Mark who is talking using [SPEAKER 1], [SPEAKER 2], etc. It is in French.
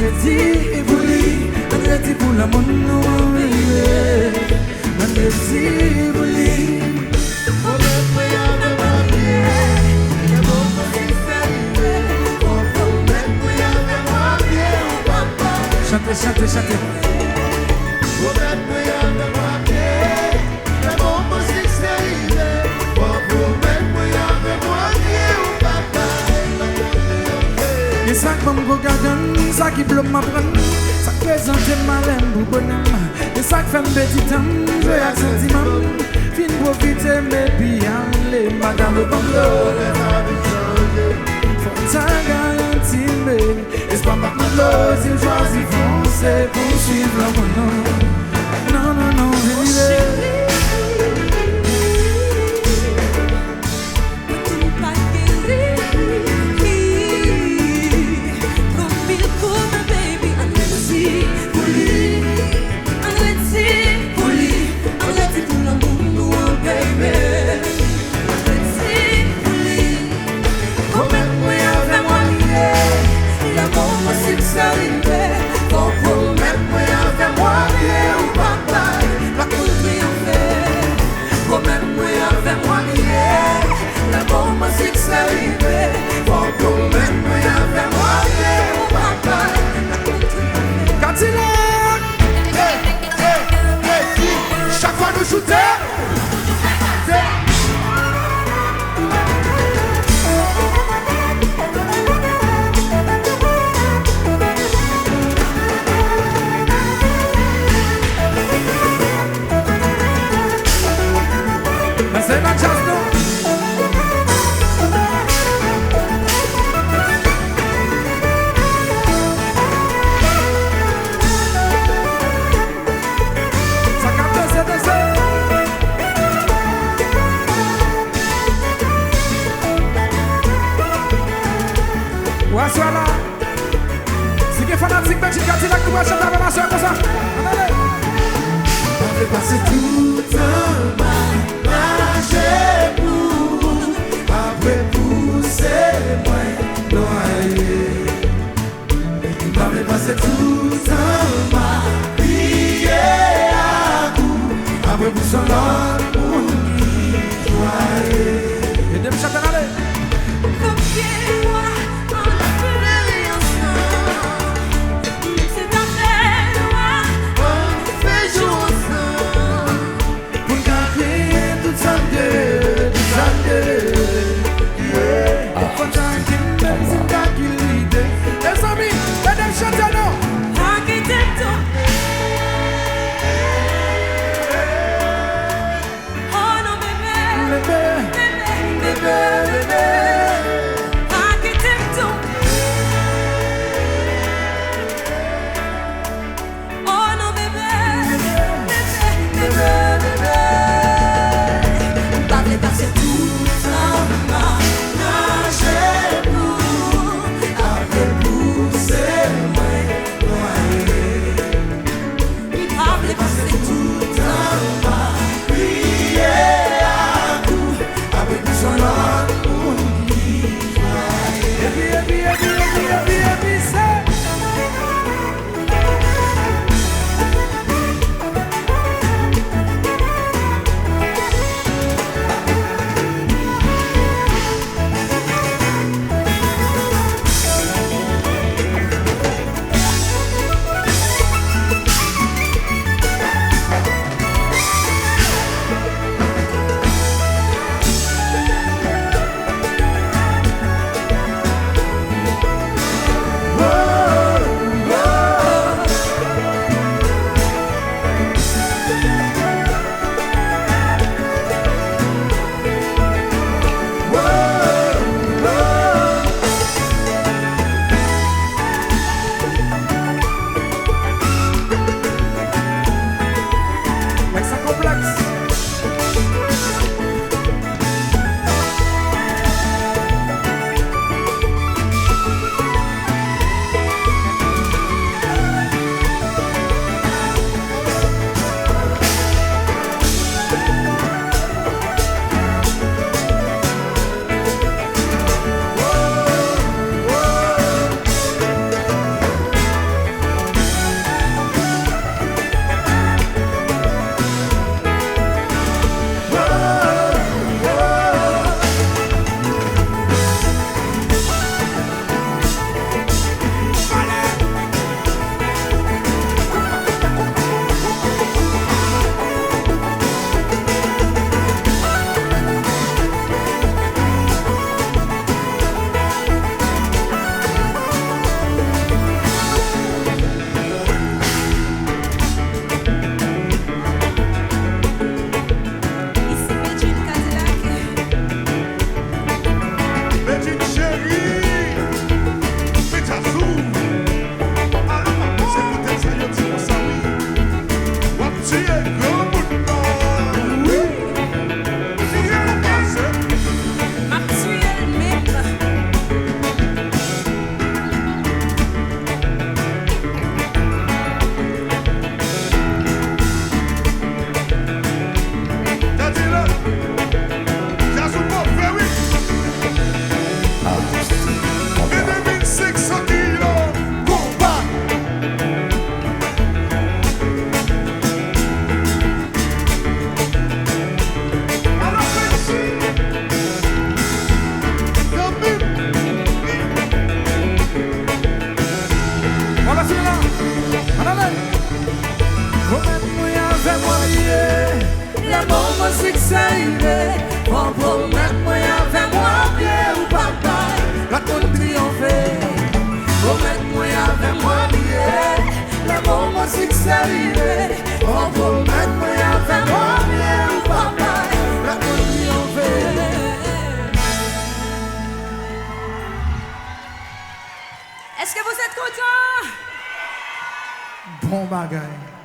[SPEAKER 1] ready pour lui, on ready pour la monde nous arriver. On ready pour lui. Chantez, chantez, chantez. Et ça comme Gogagan, ça qui bloque ma prenne, ça présente malin pour bonhomme. Et ça qui fait un petit temps, je vais à sentiment. Fin profiter, mais bien les madame le bambou. Faut ça garantir, baby. Et c'est pas maintenant, s'il choisit foncer pour suivre la bonne. Non, non, non, baby. Chaque fois nous shooter. C'est ma chance, non? Ça capte, c'est ça. Ouais, c'est là. Si tu es fanatique, ben tu te là que tu vas chanter avec ma soeur comme ça. Allez. On va passer tout le temps. Marcher pour, après pousser, moi, noyer. On va passer tout le temps, ma prier à coup, après pousser l'autre pour nous noyer. Et de me chanter, allez. succès arrivé. Pour promettre moi avec moi bien ou papa. La conne triompher. Promettre moi avec moi bien. Le bon succès arrivé. Pour promettre moi avec moi bien ou papa. La conne triompher.
[SPEAKER 2] Est-ce que vous êtes contents?
[SPEAKER 1] Bon bagage.